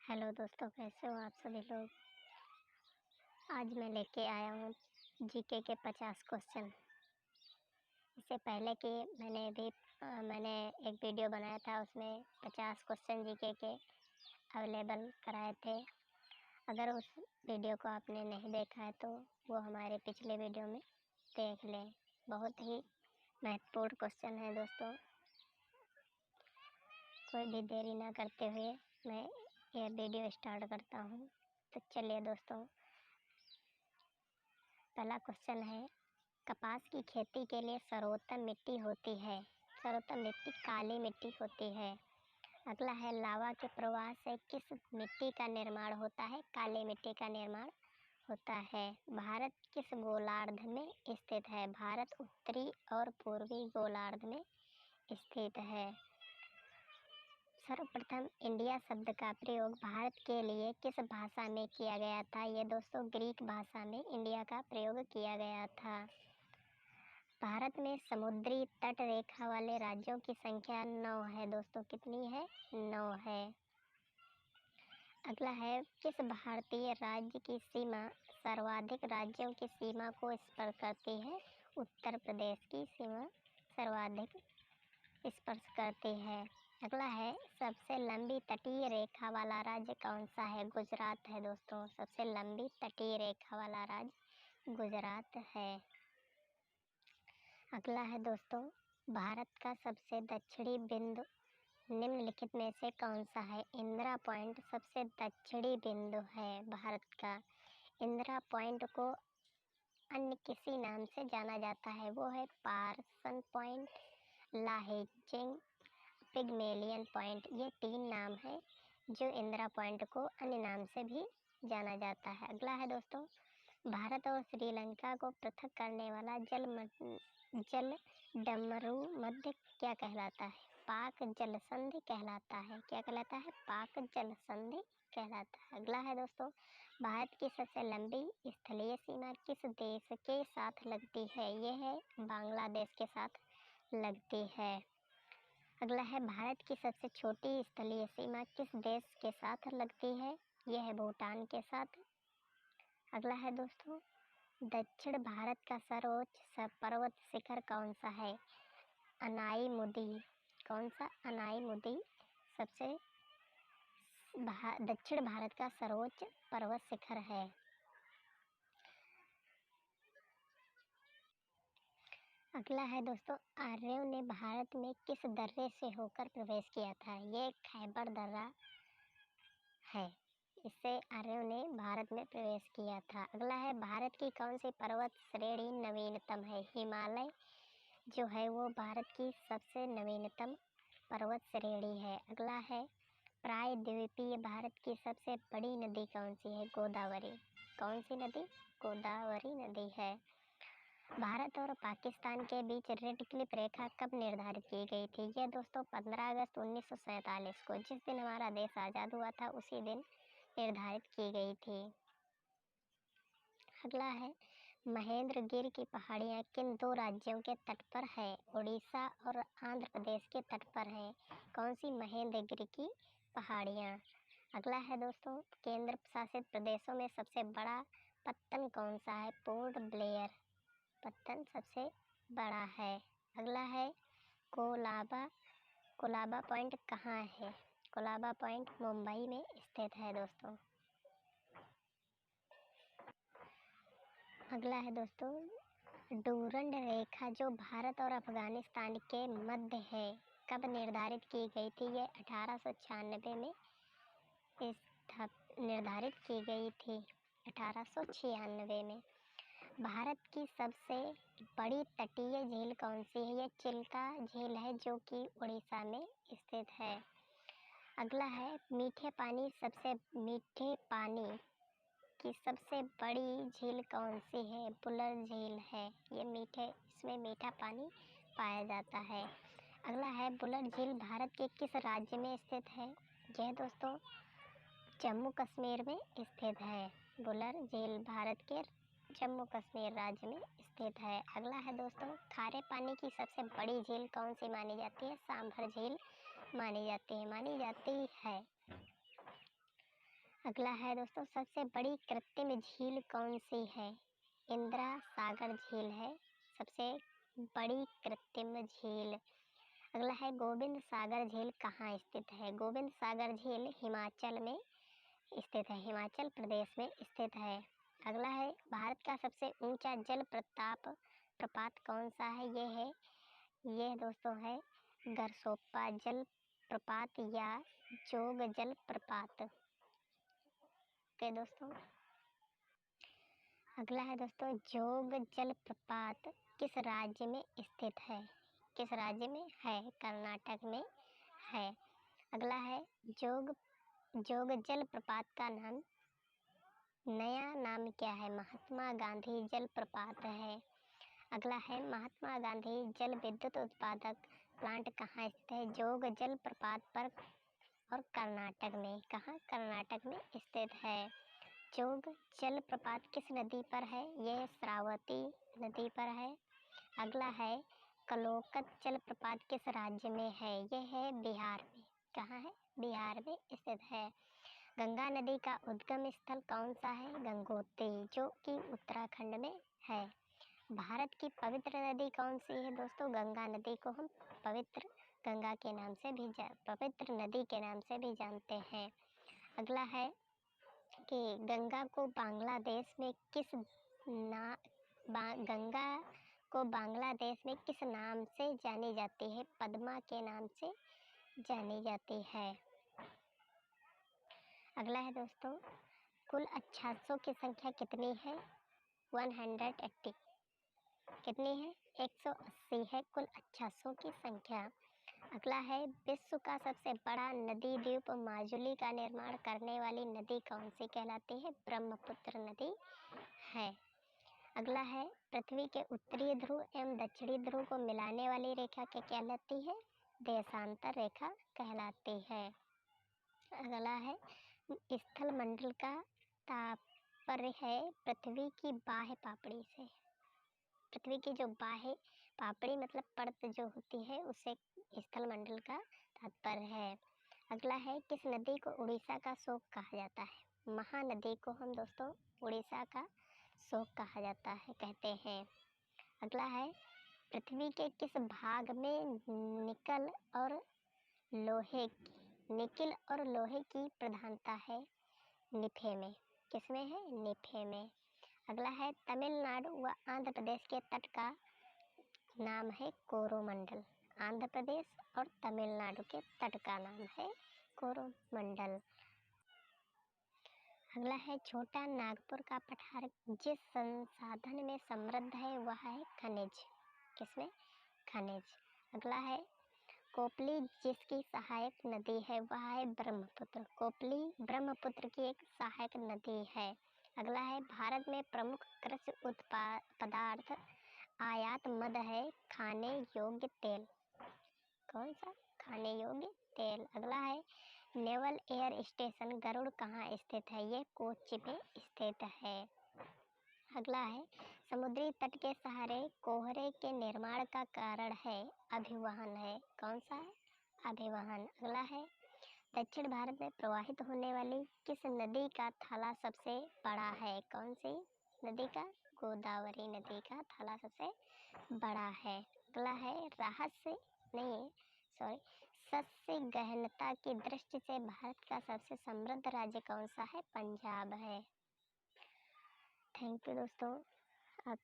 Hello दोस्तों, कैसे हो आप सभी लोग। आज मैं लेके आया हूँ जीके के 50 क्वेश्चन। इससे पहले कि मैंने एक वीडियो बनाया था, उसमें 50 क्वेश्चन जीके के अवेलेबल कराए थे। अगर उस वीडियो को आपने नहीं देखा है तो वो हमारे पिछले वीडियो में देख लें। बहुत ही महत्वपूर्ण क्वेश्चन है दोस्तों। कोई भी देरी ना करते हुए मैं यह वीडियो स्टार्ट करता हूँ। तो चलिए दोस्तों, पहला क्वेश्चन है, कपास की खेती के लिए सर्वोत्तम मिट्टी होती है। सर्वोत्तम मिट्टी काली मिट्टी होती है। अगला है, लावा के प्रवाह से किस मिट्टी का निर्माण होता है। काली मिट्टी का निर्माण होता है। भारत किस गोलार्ध में स्थित है। भारत उत्तरी और पूर्वी गोलार्ध में स्थित है। सर्वप्रथम इंडिया शब्द का प्रयोग भारत के लिए किस भाषा में किया गया था। ये दोस्तों ग्रीक भाषा में इंडिया का प्रयोग किया गया था। भारत में समुद्री तट रेखा वाले राज्यों की संख्या 9 है दोस्तों। कितनी है? 9 है। अगला है, किस भारतीय राज्य की सीमा सर्वाधिक राज्यों की सीमा को स्पर्श करती है। उत्तर प्रदेश की सीमा सर्वाधिक स्पर्श करती है। अगला है, सबसे लंबी तटीय रेखा वाला राज्य कौन सा है। गुजरात है दोस्तों। सबसे लंबी तटीय रेखा वाला राज्य गुजरात है। अगला है दोस्तों, भारत का सबसे दक्षिणी बिंदु निम्नलिखित में से कौन सा है। इंदिरा पॉइंट सबसे दक्षिणी बिंदु है भारत का। इंदिरा पॉइंट को अन्य किसी नाम से जाना जाता है, वो है पार्सन पॉइंट, लाहेजिंग, पिग्मेलियन पॉइंट। ये 3 नाम है जो इंदिरा पॉइंट को अन्य नाम से भी जाना जाता है। अगला है दोस्तों, भारत और श्रीलंका को पृथक करने वाला जल डमरू मध्य क्या कहलाता है। पाक जल संधि कहलाता है। क्या कहलाता है? पाक जल संधि कहलाता है। अगला है दोस्तों, भारत की सबसे लंबी स्थलीय सीमा किस देश के साथ लगती है। यह है बांग्लादेश के साथ लगती है। अगला है, भारत की सबसे छोटी स्थलीय सीमा किस देश के साथ लगती है। यह है भूटान के साथ। अगला है दोस्तों, दक्षिण भारत का सर्वोच्च पर्वत शिखर कौन सा है। अनाईमुदी। कौन सा? अनाईमुदी सबसे दक्षिण भारत का सर्वोच्च पर्वत शिखर है। अगला है दोस्तों, आर्यों ने भारत में किस दर्रे से होकर प्रवेश किया था। ये खैबर दर्रा है। इससे आर्यों ने भारत में प्रवेश किया था। अगला है, भारत की कौन सी पर्वत श्रेणी नवीनतम है। हिमालय जो है वो भारत की सबसे नवीनतम पर्वत श्रेणी है। अगला है, प्रायद्वीपीय भारत की सबसे बड़ी नदी कौन सी है। गोदावरी। कौन सी नदी? गोदावरी नदी है। भारत और पाकिस्तान के बीच रेड क्लिफ रेखा कब निर्धारित की गई थी। यह दोस्तों 15 अगस्त 1947 को, जिस दिन हमारा देश आज़ाद हुआ था उसी दिन निर्धारित की गई थी। अगला है, महेंद्रगिरी की पहाड़ियाँ किन 2 राज्यों के तट पर है। उड़ीसा और आंध्र प्रदेश के तट पर है। कौन सी? महेंद्रगिरी की पहाड़ियाँ। अगला है दोस्तों, केंद्र शासित प्रदेशों में सबसे बड़ा पत्तन कौन सा है। पोर्ट ब्लेयर पत्तन सबसे बड़ा है। अगला है, कोलाबा पॉइंट कहाँ है। कोलाबा पॉइंट मुंबई में स्थित है दोस्तों। अगला है दोस्तों, डूरंड रेखा जो भारत और अफगानिस्तान के मध्य है कब निर्धारित की गई थी। ये 1896 में निर्धारित की गई थी। 1896 में। भारत की सबसे बड़ी तटीय झील कौन सी है। यह चिल्का झील है जो कि उड़ीसा में स्थित है। अगला है, मीठे पानी की सबसे बड़ी झील कौन सी है। बुलर झील है। इसमें मीठा पानी पाया जाता है। अगला है, बुलर झील भारत के किस राज्य में स्थित है। यह दोस्तों जम्मू कश्मीर में स्थित है। बुलर झील भारत के जम्मू कश्मीर राज्य में स्थित है। अगला है दोस्तों, खारे पानी की सबसे बड़ी झील कौन सी मानी जाती है। सांभर झील मानी जाती है। अगला है दोस्तों, सबसे बड़ी कृत्रिम झील कौन सी है? इंदिरा सागर झील है सबसे बड़ी कृत्रिम झील। अगला है, गोविंद सागर झील कहाँ स्थित है? गोविंद सागर झील हिमाचल में स्थित है, हिमाचल प्रदेश में स्थित है। अगला है, भारत का सबसे ऊंचा जल प्रपात कौन सा है? ये दोस्तों है गरसोप्पा जल प्रपात या जोग जल प्रपात। ओके दोस्तों, अगला है दोस्तों, जोग जल प्रपात किस राज्य में स्थित है? किस राज्य में है? कर्नाटक में है। अगला है, जोग जोग जल प्रपात का नया नाम क्या है? महात्मा गांधी जल प्रपात है। अगला है, महात्मा गांधी जल विद्युत उत्पादक प्लांट कहाँ स्थित है? जोग जल प्रपात पर और कर्नाटक में। कहाँ? कर्नाटक में स्थित है। जोग जल प्रपात किस नदी पर है? यह श्रावती नदी पर है। अगला है, कलोकत जल प्रपात किस राज्य में है? यह है बिहार में। कहाँ है? बिहार में स्थित है। गंगा नदी का उद्गम स्थल कौन सा है? गंगोत्री, जो कि उत्तराखंड में है। भारत की पवित्र नदी कौन सी है दोस्तों? गंगा नदी को हम पवित्र गंगा के नाम से भी पवित्र नदी के नाम से भी जानते हैं। अगला है कि गंगा को बांग्लादेश में किस नाम से जानी जाती है? पद्मा के नाम से जानी जाती है। अगला है दोस्तों, कुल अक्षांशों की संख्या कितनी है? 180। कितनी है? 180 है कुल अक्षांशों की संख्या। अगला है, विश्व का सबसे बड़ा नदी द्वीप माजुली का निर्माण करने वाली नदी कौन सी कहलाती है? ब्रह्मपुत्र नदी है। अगला है, पृथ्वी के उत्तरी ध्रुव एवं दक्षिणी ध्रुव को मिलाने वाली रेखा क्या कहलाती है? देशांतर रेखा कहलाती है। अगला है, स्थल मंडल का तात्पर्य है पृथ्वी की बाह्य पापड़ी से। पृथ्वी की जो बाह्य पापड़ी मतलब परत जो होती है उसे स्थल मंडल का तात्पर्य है। अगला है, किस नदी को उड़ीसा का शोक कहा जाता है? महानदी को हम दोस्तों उड़ीसा का शोक कहा जाता है, कहते हैं। अगला है, पृथ्वी के किस भाग में निकिल और लोहे की प्रधानता है? निफे में। किसमें है? निफे में। अगला है, तमिलनाडु व आंध्र प्रदेश के तट का नाम है कोरोमंडल। आंध्र प्रदेश और तमिलनाडु के तट का नाम है कोरोमंडल। अगला है, छोटा नागपुर का पठार जिस संसाधन में समृद्ध है वह है खनिज। किसमें? खनिज। अगला है, कोपली जिसकी सहायक नदी है वह है ब्रह्मपुत्र। कोपली ब्रह्मपुत्र की एक सहायक नदी है। अगला है, भारत में प्रमुख कृषि उत्पाद पदार्थ आयात मद है खाने योग्य तेल। कौन सा? खाने योग्य तेल। अगला है, नेवल एयर स्टेशन गरुड़ कहाँ स्थित है? ये कोच्चि में स्थित है। अगला है, समुद्री तट के सहारे कोहरे के निर्माण का कारण है अभिवहन है। कौन सा है? अभिवहन। अगला है, दक्षिण भारत में प्रवाहित होने वाली किस नदी का थाला सबसे बड़ा है? कौन सी नदी का? गोदावरी नदी का थाला सबसे बड़ा है। अगला है, सस्य गहनता की दृष्टि से भारत का सबसे समृद्ध राज्य कौन सा है? पंजाब है। थैंक यू दोस्तों। आप